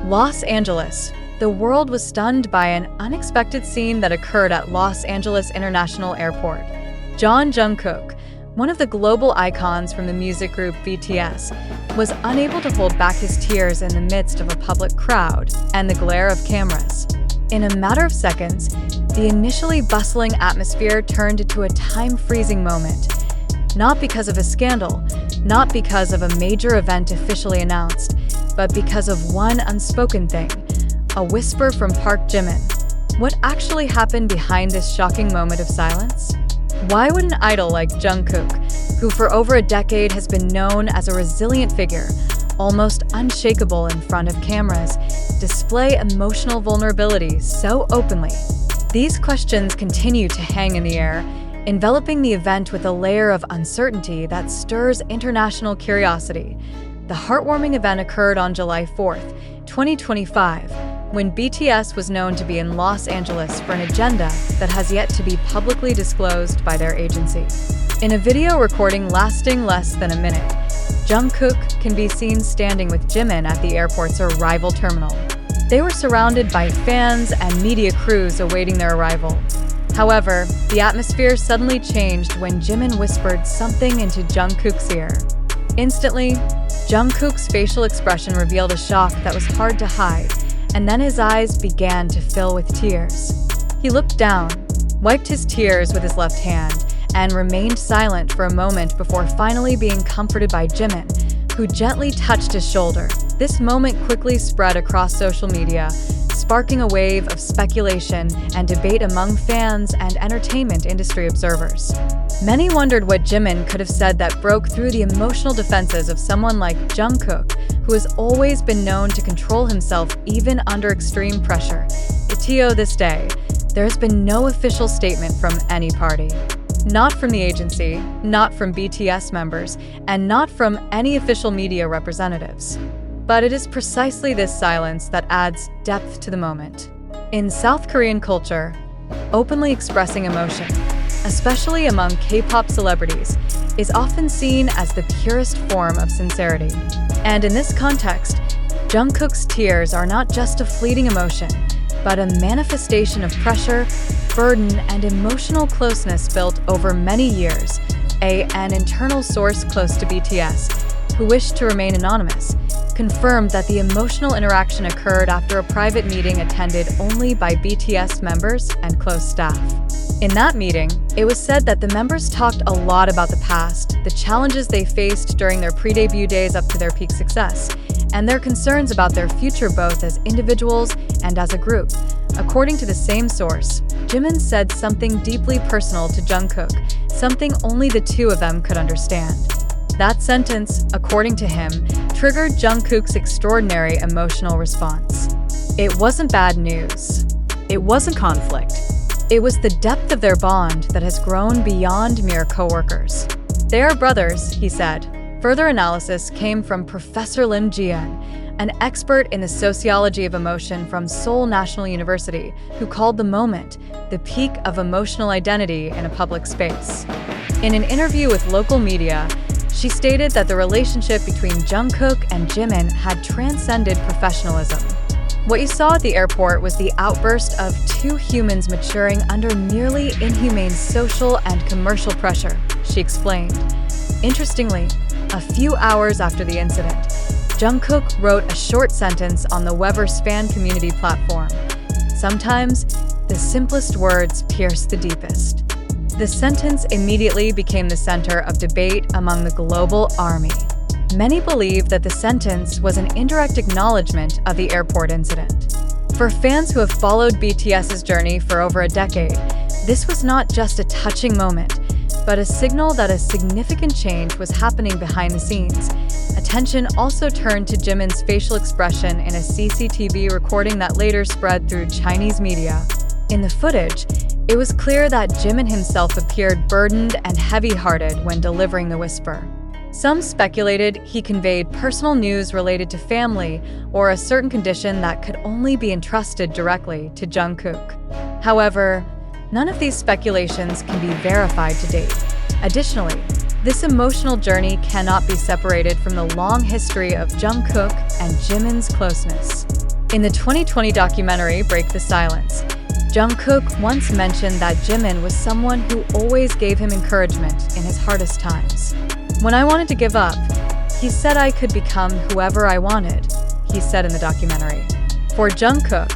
Los Angeles. The world was stunned by an unexpected scene that occurred at Los Angeles International Airport. Jungkook, one of the global icons from the music group BTS, was unable to hold back his tears in the midst of a public crowd and the glare of cameras. In a matter of seconds, the initially bustling atmosphere turned into a time-freezing moment. Not because of a scandal, not because of a major event officially announced, but because of one unspoken thing, a whisper from Park Jimin. What actually happened behind this shocking moment of silence? Why would an idol like Jungkook, who for over a decade has been known as a resilient figure, almost unshakable in front of cameras, display emotional vulnerability so openly? These questions continue to hang in the air, enveloping the event with a layer of uncertainty that stirs international curiosity. The heartwarming event occurred on July 4th, 2025, when BTS was known to be in Los Angeles for an agenda that has yet to be publicly disclosed by their agency. In a video recording lasting less than a minute, Jungkook can be seen standing with Jimin at the airport's arrival terminal. They were surrounded by fans and media crews awaiting their arrival. However, the atmosphere suddenly changed when Jimin whispered something into Jungkook's ear. Instantly, Jungkook's facial expression revealed a shock that was hard to hide, and then his eyes began to fill with tears. He looked down, wiped his tears with his left hand, and remained silent for a moment before finally being comforted by Jimin, who gently touched his shoulder. This moment quickly spread across social media, sparking a wave of speculation and debate among fans and entertainment industry observers. Many wondered what Jimin could have said that broke through the emotional defenses of someone like Jungkook, who has always been known to control himself even under extreme pressure. To this day, there has been no official statement from any party. Not from the agency, not from BTS members, and not from any official media representatives. But it is precisely this silence that adds depth to the moment. In South Korean culture, openly expressing emotion, especially among K-pop celebrities, is often seen as the purest form of sincerity. And in this context, Jungkook's tears are not just a fleeting emotion, but a manifestation of pressure, burden, and emotional closeness built over many years. An internal source close to BTS, who wished to remain anonymous, confirmed that the emotional interaction occurred after a private meeting attended only by BTS members and close staff. In that meeting, it was said that the members talked a lot about the past, the challenges they faced during their pre-debut days up to their peak success, and their concerns about their future both as individuals and as a group. According to the same source, Jimin said something deeply personal to Jungkook, something only the two of them could understand. That sentence, according to him, triggered Jungkook's extraordinary emotional response. It wasn't bad news. It wasn't conflict. It was the depth of their bond that has grown beyond mere co-workers. They are brothers, he said. Further analysis came from Professor Lim Jeon, an expert in the sociology of emotion from Seoul National University, who called the moment the peak of emotional identity in a public space. In an interview with local media, she stated that the relationship between Jungkook and Jimin had transcended professionalism. What you saw at the airport was the outburst of two humans maturing under nearly inhumane social and commercial pressure, she explained. Interestingly, a few hours after the incident, Jungkook wrote a short sentence on the Weverse fan community platform. Sometimes, the simplest words pierce the deepest. The sentence immediately became the center of debate among the global army. Many believe that the sentence was an indirect acknowledgement of the airport incident. For fans who have followed BTS's journey for over a decade, this was not just a touching moment, but a signal that a significant change was happening behind the scenes. Attention also turned to Jimin's facial expression in a CCTV recording that later spread through Chinese media. In the footage, it was clear that Jimin himself appeared burdened and heavy-hearted when delivering the whisper. Some speculated he conveyed personal news related to family or a certain condition that could only be entrusted directly to Jungkook. However, none of these speculations can be verified to date. Additionally, this emotional journey cannot be separated from the long history of Jungkook and Jimin's closeness. In the 2020 documentary Break the Silence, Jungkook once mentioned that Jimin was someone who always gave him encouragement in his hardest times. "When I wanted to give up, he said I could become whoever I wanted," he said in the documentary. For Jungkook,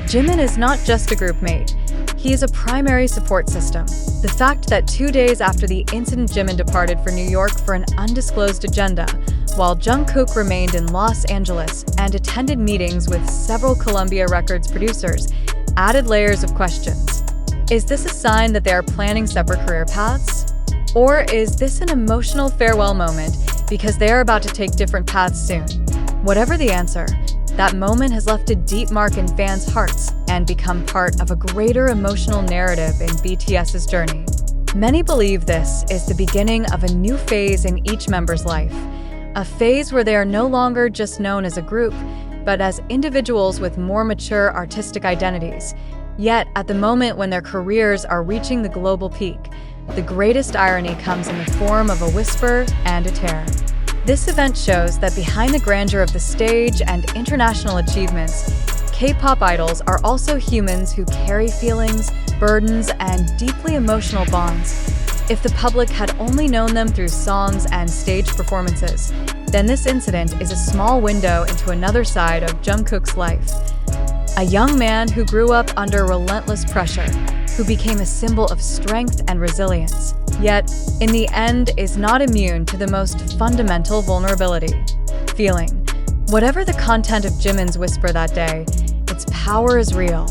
Jimin is not just a group mate. He is a primary support system. The fact that 2 days after the incident, Jimin departed for New York for an undisclosed agenda, while Jungkook remained in Los Angeles and attended meetings with several Columbia Records producers, added layers of questions. Is this a sign that they are planning separate career paths? Or is this an emotional farewell moment because they are about to take different paths soon? Whatever the answer, that moment has left a deep mark in fans' hearts and become part of a greater emotional narrative in BTS's journey. Many believe this is the beginning of a new phase in each member's life, a phase where they are no longer just known as a group, but as individuals with more mature artistic identities. Yet, at the moment when their careers are reaching the global peak, the greatest irony comes in the form of a whisper and a tear. This event shows that behind the grandeur of the stage and international achievements, K-pop idols are also humans who carry feelings, burdens, and deeply emotional bonds. If the public had only known them through songs and stage performances, then this incident is a small window into another side of Jungkook's life. A young man who grew up under relentless pressure, who became a symbol of strength and resilience, yet, in the end, is not immune to the most fundamental vulnerability: feeling. Whatever the content of Jimin's whisper that day, its power is real.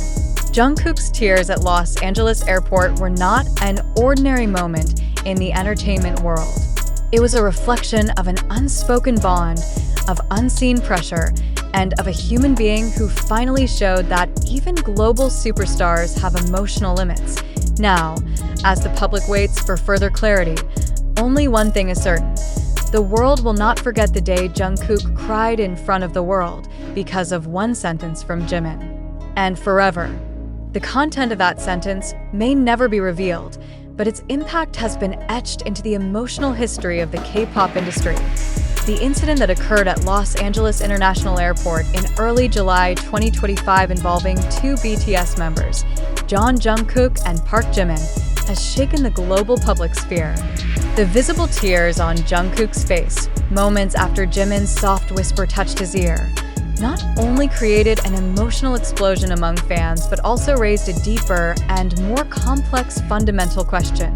Jungkook's tears at Los Angeles airport were not an ordinary moment in the entertainment world. It was a reflection of an unspoken bond, of unseen pressure, and of a human being who finally showed that even global superstars have emotional limits. Now, as the public waits for further clarity, only one thing is certain: the world will not forget the day Jungkook cried in front of the world because of one sentence from Jimin. And forever. The content of that sentence may never be revealed, but its impact has been etched into the emotional history of the K-pop industry. The incident that occurred at Los Angeles International Airport in early July 2025 involving two BTS members, Jungkook and Park Jimin, has shaken the global public sphere. The visible tears on Jungkook's face, moments after Jimin's soft whisper touched his ear, not only created an emotional explosion among fans, but also raised a deeper and more complex fundamental question.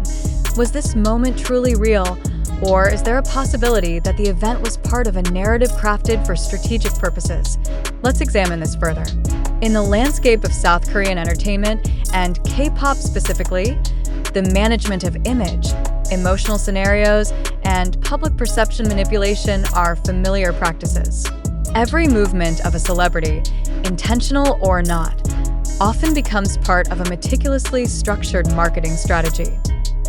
Was this moment truly real? Or is there a possibility that the event was part of a narrative crafted for strategic purposes? Let's examine this further. In the landscape of South Korean entertainment, and K-pop specifically, the management of image, emotional scenarios, and public perception manipulation are familiar practices. Every movement of a celebrity, intentional or not, often becomes part of a meticulously structured marketing strategy.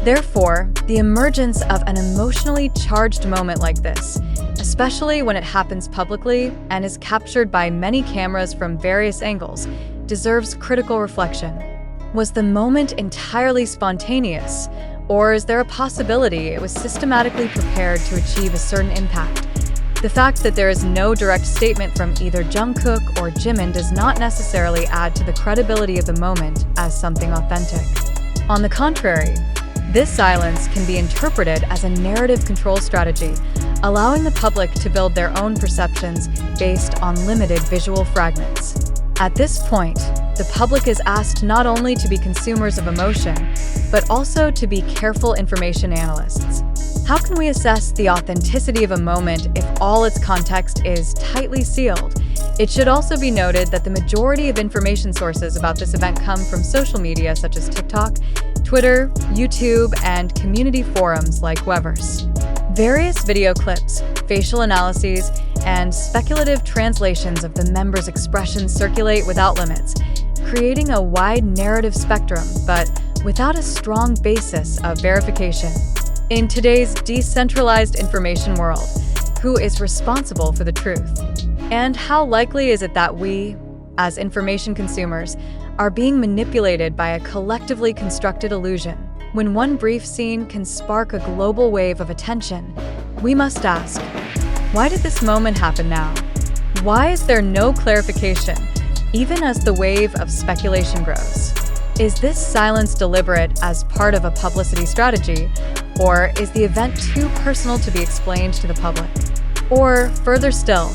Therefore, the emergence of an emotionally charged moment like this, especially when it happens publicly and is captured by many cameras from various angles, deserves critical reflection. Was the moment entirely spontaneous, or is there a possibility it was systematically prepared to achieve a certain impact? The fact that there is no direct statement from either Jungkook or Jimin does not necessarily add to the credibility of the moment as something authentic. On the contrary, this silence can be interpreted as a narrative control strategy, allowing the public to build their own perceptions based on limited visual fragments. At this point, the public is asked not only to be consumers of emotion, but also to be careful information analysts. How can we assess the authenticity of a moment if all its context is tightly sealed? It should also be noted that the majority of information sources about this event come from social media such as TikTok, Twitter, YouTube, and community forums like Weverse. Various video clips, facial analyses, and speculative translations of the members' expressions circulate without limits, creating a wide narrative spectrum, but without a strong basis of verification. In today's decentralized information world, who is responsible for the truth? And how likely is it that we, as information consumers, are being manipulated by a collectively constructed illusion? When one brief scene can spark a global wave of attention, we must ask, why did this moment happen now? Why is there no clarification? even as the wave of speculation grows. Is this silence deliberate as part of a publicity strategy, or is the event too personal to be explained to the public? Or, further still,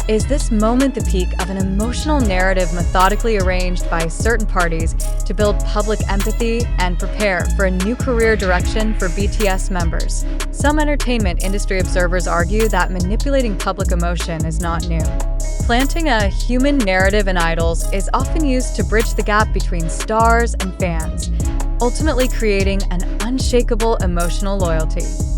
is this moment the peak of an emotional narrative methodically arranged by certain parties to build public empathy and prepare for a new career direction for BTS members? Some entertainment industry observers argue that manipulating public emotion is not new. Planting a human narrative in idols is often used to bridge the gap between stars and fans, ultimately creating an unshakable emotional loyalty.